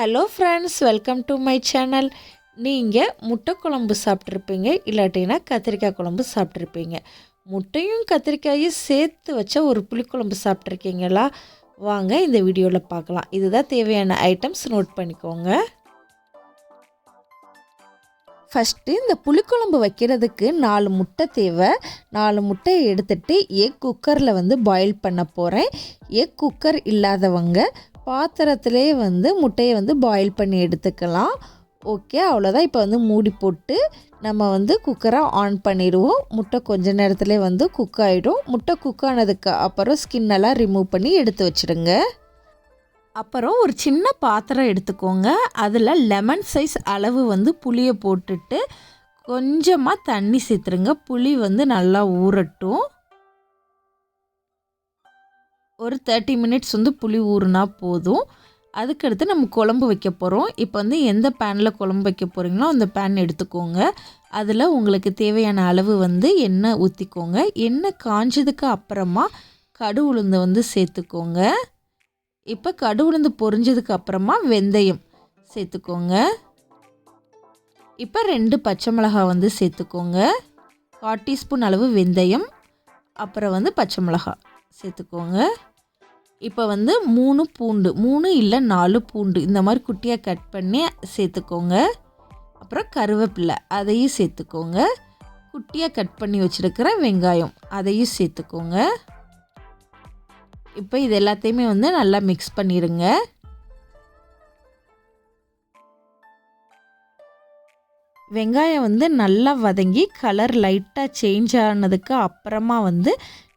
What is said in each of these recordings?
Hello friends, welcome to my channel. நீங்கள் முட்டை குழம்பு சாப்பிட்ருப்பீங்க, இல்லாட்டினா கத்திரிக்காய் குழம்பு சாப்பிட்ருப்பீங்க. முட்டையும் கத்திரிக்காயும் சேர்த்து வச்ச ஒரு புளிக்குழம்பு சாப்பிட்ருக்கீங்களா? வாங்க இந்த வீடியோவில் பார்க்கலாம். இதுதான் தேவையான ஐட்டம்ஸ், நோட் பண்ணிக்கோங்க. ஃபஸ்ட்டு இந்த புளிக்குழம்பு வைக்கிறதுக்கு 4 முட்டை தேவை. 4 முட்டையை எடுத்துகிட்டு எக் குக்கரில் பாயில் பண்ண போகிறேன். எக் குக்கர் இல்லாதவங்க பாத்திரத்திலே முட்டையை பாயில் பண்ணி எடுத்துக்கலாம். ஓகே, அவ்வளோதான். இப்போ மூடி போட்டு நம்ம குக்கரை ஆன் பண்ணிடுவோம். முட்டை கொஞ்ச நேரத்துலேயே குக் ஆகிடும். முட்டை குக் ஆனதுக்கு அப்புறம் ஸ்கின்னெல்லாம் ரிமூவ் பண்ணி எடுத்து வச்சுடுங்க. அப்புறம் ஒரு சின்ன பாத்திரம் எடுத்துக்கோங்க. அதில் லெமன் சைஸ் அளவு புளியை போட்டுட்டு கொஞ்சமாக தண்ணி சேர்த்துருங்க. புளி நல்லா ஊறட்டும். ஒரு 30 மினிட்ஸ் புளி ஊறுனா போதும். அதுக்கடுத்து நம்ம குழம்பு வைக்க போகிறோம். இப்போ எந்த பேனில் குழம்பு வைக்க போகிறீங்களோ அந்த பேன் எடுத்துக்கோங்க. அதில் உங்களுக்கு தேவையான அளவு எண்ணெய் ஊற்றிக்கோங்க. எண்ணெய் காஞ்சதுக்கு அப்புறமா கடுகு உளுந்து சேர்த்துக்கோங்க. இப்போ கடுகு உளுந்து பொரிஞ்சதுக்கு அப்புறமா வெந்தயம் சேர்த்துக்கோங்க. இப்போ 2 பச்சை மிளகாய் சேர்த்துக்கோங்க. 1/4 டீஸ்பூன் அளவு வெந்தயம், அப்புறம் பச்சை மிளகாய் சேர்த்துக்கோங்க. இப்போ 3 பூண்டு, 3 இல்லை 4 பூண்டு இந்த மாதிரி குட்டியாக கட் பண்ணி சேர்த்துக்கோங்க. அப்புறம் கருவேப்பிலை அதையும் சேர்த்துக்கோங்க. குட்டியாக கட் பண்ணி வச்சுருக்கிற வெங்காயம் அதையும் சேர்த்துக்கோங்க. இப்போ இது எல்லாத்தையுமே நல்லா மிக்ஸ் பண்ணிடுங்க. வெங்காயம் நல்லா வதங்கி கலர் லைட்டாக சேஞ்ச் ஆனதுக்கு அப்புறமா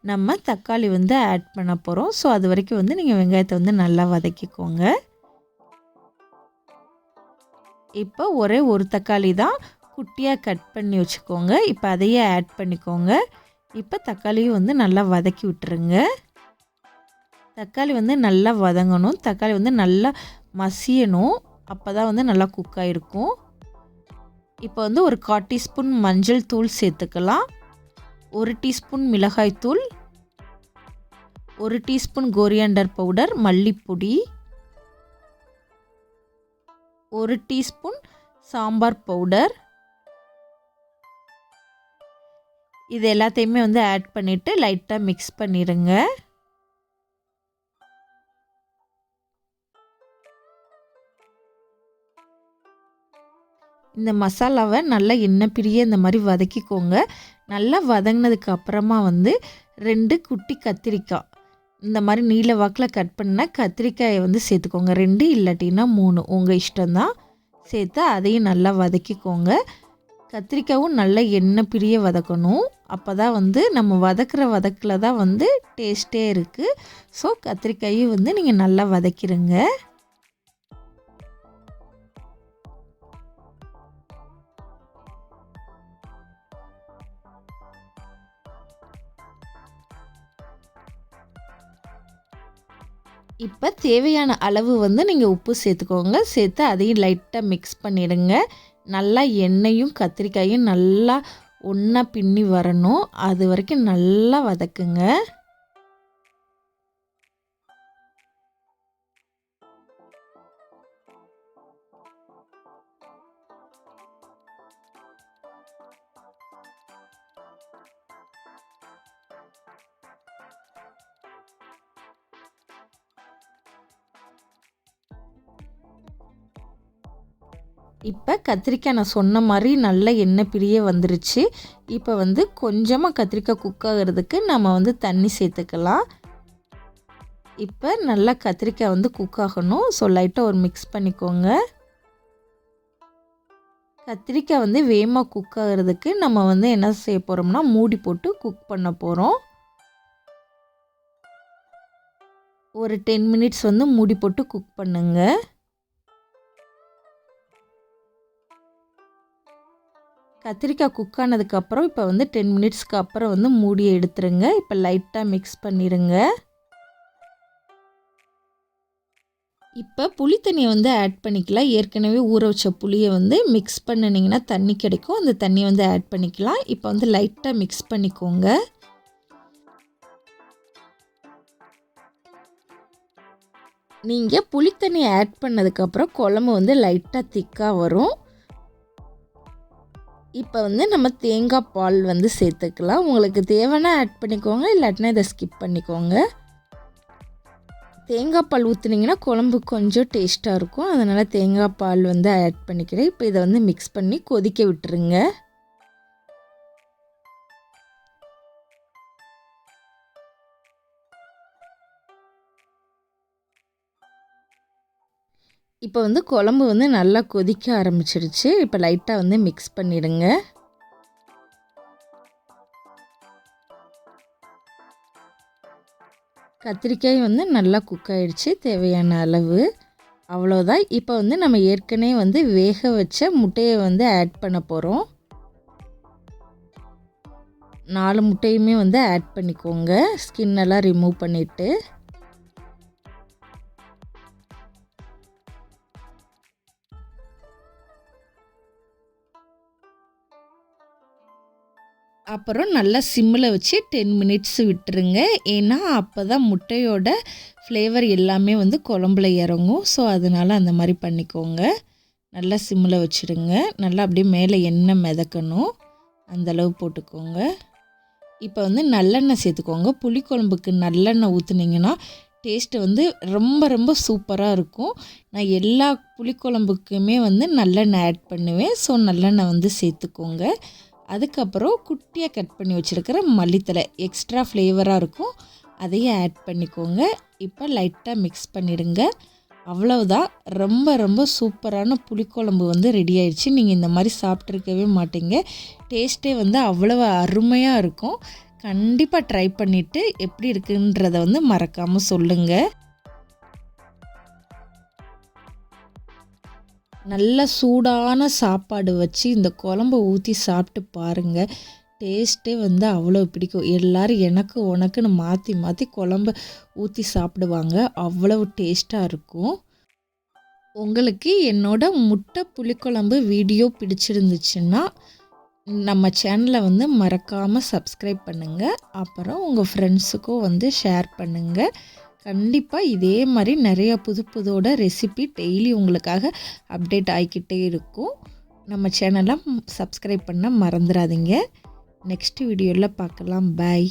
நம்ம தக்காளி ஆட் பண்ண போகிறோம். ஸோ அது வரைக்கும் நீங்கள் வெங்காயத்தை நல்லா வதக்கிக்கோங்க. இப்போ ஒரே ஒரு தக்காளி தான் குட்டியாக கட் பண்ணி வச்சுக்கோங்க. இப்போ அதையே ஆட் பண்ணிக்கோங்க. இப்போ தக்காளியும் நல்லா வதக்கி விட்டுருங்க. தக்காளி நல்லா வதங்கணும். தக்காளி நல்லா மசியணும். அப்போ தான் நல்லா குக் ஆகிருக்கும். இப்போ ஒரு 1/4 டீஸ்பூன் மஞ்சள் தூள் சேர்த்துக்கலாம். 1 டீஸ்பூன் மிளகாய் தூள், 1 டீஸ்பூன் கொரியாண்டர் பவுடர் மல்லிப்பொடி, 1 டீஸ்பூன் சாம்பார் பவுடர். இது எல்லாத்தையுமே ஆட் பண்ணிவிட்டு லைட்டாக மிக்ஸ் பண்ணிடுங்க. இந்த மசாலாவை நல்லா எண்ணெய் பிரிய இந்த மாதிரி வதக்கிக்கோங்க. நல்லா வதங்கினதுக்கு அப்புறமா 2 குட்டி கத்திரிக்காய் இந்த மாதிரி நீல வாக்கில் கட் பண்ண கத்திரிக்காயை சேர்த்துக்கோங்க. 2 இல்லாட்டினா 3 உங்கள் இஷ்டம்தான். சேர்த்து அதையும் நல்லா வதக்கிக்கோங்க. கத்திரிக்காயும் நல்லா எண்ணெய் பிரிய வதக்கணும். அப்போ தான் நம்ம வதக்கிற வதக்கில் தான் டேஸ்ட்டே இருக்குது. ஸோ கத்திரிக்காயும் நீங்கள் நல்லா வதக்கிடுங்க. இப்போ தேவையான அளவு நீங்கள் உப்பு சேர்த்துக்கோங்க. சேர்த்து அதையும் லைட்டாக மிக்ஸ் பண்ணிடுங்க. நல்லா எண்ணெயும் கத்திரிக்காயும் நல்லா ஒன்றா பின்னி வரணும். அது வரைக்கும் நல்லா வதக்குங்க. இப்போ கத்திரிக்காய் நான் சொன்ன மாதிரி நல்ல எண்ணெய் பிரிய வந்துருச்சு. இப்போ கொஞ்சமாக கத்திரிக்காய் குக் ஆகிறதுக்கு நம்ம தண்ணி சேர்த்துக்கலாம். இப்போ நல்லா கத்திரிக்காய் குக் ஆகணும். ஸோ லைட்டாக ஒரு மிக்ஸ் பண்ணிக்கோங்க. கத்திரிக்காய் வேகமாக குக் ஆகிறதுக்கு நம்ம என்ன செய்ய போகிறோம்னா மூடி போட்டு குக் பண்ண போகிறோம். ஒரு 10 மினிட்ஸ் மூடி போட்டு குக் பண்ணுங்க. கத்திரிக்காய் குக் ஆனதுக்கப்புறம் இப்போ 10 மினிட்ஸ்க்கு அப்புறம் மூடியை எடுத்துருங்க. இப்போ லைட்டாக மிக்ஸ் பண்ணிடுங்க. இப்போ புளி தண்ணியை ஆட் பண்ணிக்கலாம். ஏற்கனவே ஊற வச்ச புளியை மிக்ஸ் பண்ணினீங்கன்னா தண்ணி கிடைக்கும். அந்த தண்ணியை ஆட் பண்ணிக்கலாம். இப்போ லைட்டாக மிக்ஸ் பண்ணிக்கோங்க. நீங்கள் புளித்தண்ணி ஆட் பண்ணதுக்கப்புறம் குழம்பு வந்து லைட்டாக திக்காக வரும். இப்போ வந்து நம்ம தேங்காய் பால் வந்து சேர்த்துக்கலாம். உங்களுக்கு தேவைன்னா ஆட் பண்ணிக்கோங்க, இல்லாட்டினா இதை ஸ்கிப் பண்ணிக்கோங்க. தேங்காய் பால் ஊற்றுனீங்கன்னா குழம்பு கொஞ்சம் டேஸ்ட்டாக இருக்கும். அதனால் தேங்காய் பால் வந்து ஆட் பண்ணிக்கிறேன். இப்போ இதை வந்து மிக்ஸ் பண்ணி கொதிக்க விட்டுருங்க. இப்போ வந்து குழம்பு வந்து நல்லா கொதிக்க ஆரம்பிச்சிருச்சு. இப்போ லைட்டாக வந்து மிக்ஸ் பண்ணிடுங்க. கத்திரிக்காய் வந்து நல்லா குக் ஆகிடுச்சு தேவையான அளவு. அவ்வளோதான். இப்போ வந்து நம்ம ஏற்கனவே வந்து வேக வச்ச முட்டையை வந்து ஆட் பண்ண போகிறோம். 4 முட்டையுமே வந்து ஆட் பண்ணிக்கோங்க, ஸ்கின்னெல்லாம் ரிமூவ் பண்ணிவிட்டு. அப்புறம் நல்லா சிம்மில் வச்சு 10 மினிட்ஸ் விட்டுருங்க. ஏன்னா அப்போ தான் முட்டையோட ஃப்ளேவர் எல்லாமே வந்து குழம்புல இறங்கும். ஸோ அதனால் அந்த மாதிரி பண்ணிக்கோங்க. நல்லா சிம்மில் வச்சுடுங்க. நல்லா அப்படியே மேலே எண்ணெய் மிதக்கணும், அந்தளவு போட்டுக்கோங்க. இப்போ வந்து நல்லெண்ணெய் சேர்த்துக்கோங்க. புளிக்குழம்புக்கு நல்லெண்ணெய் ஊற்றுனீங்கன்னா டேஸ்ட்டு வந்து ரொம்ப ரொம்ப சூப்பராக இருக்கும். நான் எல்லா புளிக்குழம்புக்குமே வந்து நல்லெண்ணெய் ஆட் பண்ணுவேன். ஸோ நல்லெண்ணெய் வந்து சேர்த்துக்கோங்க. அதுக்கப்புறம் குட்டியாக கட் பண்ணி வச்சுருக்கிற மல்லித்தலை எக்ஸ்ட்ரா ஃப்ளேவராக இருக்கும், அதையும் ஆட் பண்ணிக்கோங்க. இப்போ லைட்டாக மிக்ஸ் பண்ணிடுங்க. அவ்வளவுதான். ரொம்ப ரொம்ப சூப்பரான புளிக்குழம்பு வந்து ரெடி ஆயிடுச்சு. நீங்கள் இந்த மாதிரி சாப்பிட்ருக்கவே மாட்டீங்க. டேஸ்ட்டே வந்து அவ்வளவு அருமையாக இருக்கும். கண்டிப்பாக ட்ரை பண்ணிவிட்டு எப்படி இருக்குன்றதை வந்து மறக்காமல் சொல்லுங்கள். நல்ல சூடான சாப்பாடு வச்சு இந்த குழம்பை ஊற்றி சாப்பிட்டு பாருங்கள். டேஸ்ட்டே வந்து அவ்வளோ பிடிக்கும். எல்லோரும் எனக்கு உனக்குன்னு மாற்றி மாற்றி குழம்பு ஊற்றி சாப்பிடுவாங்க. அவ்வளவு டேஸ்ட்டாக இருக்கும். உங்களுக்கு என்னோட முட்டை புளிக்குழம்பு வீடியோ பிடிச்சிருந்துச்சுன்னா நம்ம சேனலை வந்து மறக்காமல் சப்ஸ்கிரைப் பண்ணுங்கள். அப்புறம் உங்கள் ஃப்ரெண்ட்ஸுக்கும் வந்து ஷேர் பண்ணுங்கள். கண்டிப்பாக இதே மாதிரி நிறைய புது புதோட ரெசிபி டெய்லி உங்களுக்காக அப்டேட் ஆகிக்கிட்டே இருக்கும். நம்ம சேனலை சப்ஸ்கிரைப் பண்ண மறந்துடாதீங்க. நெக்ஸ்ட் வீடியோவில் பார்க்கலாம். பாய்.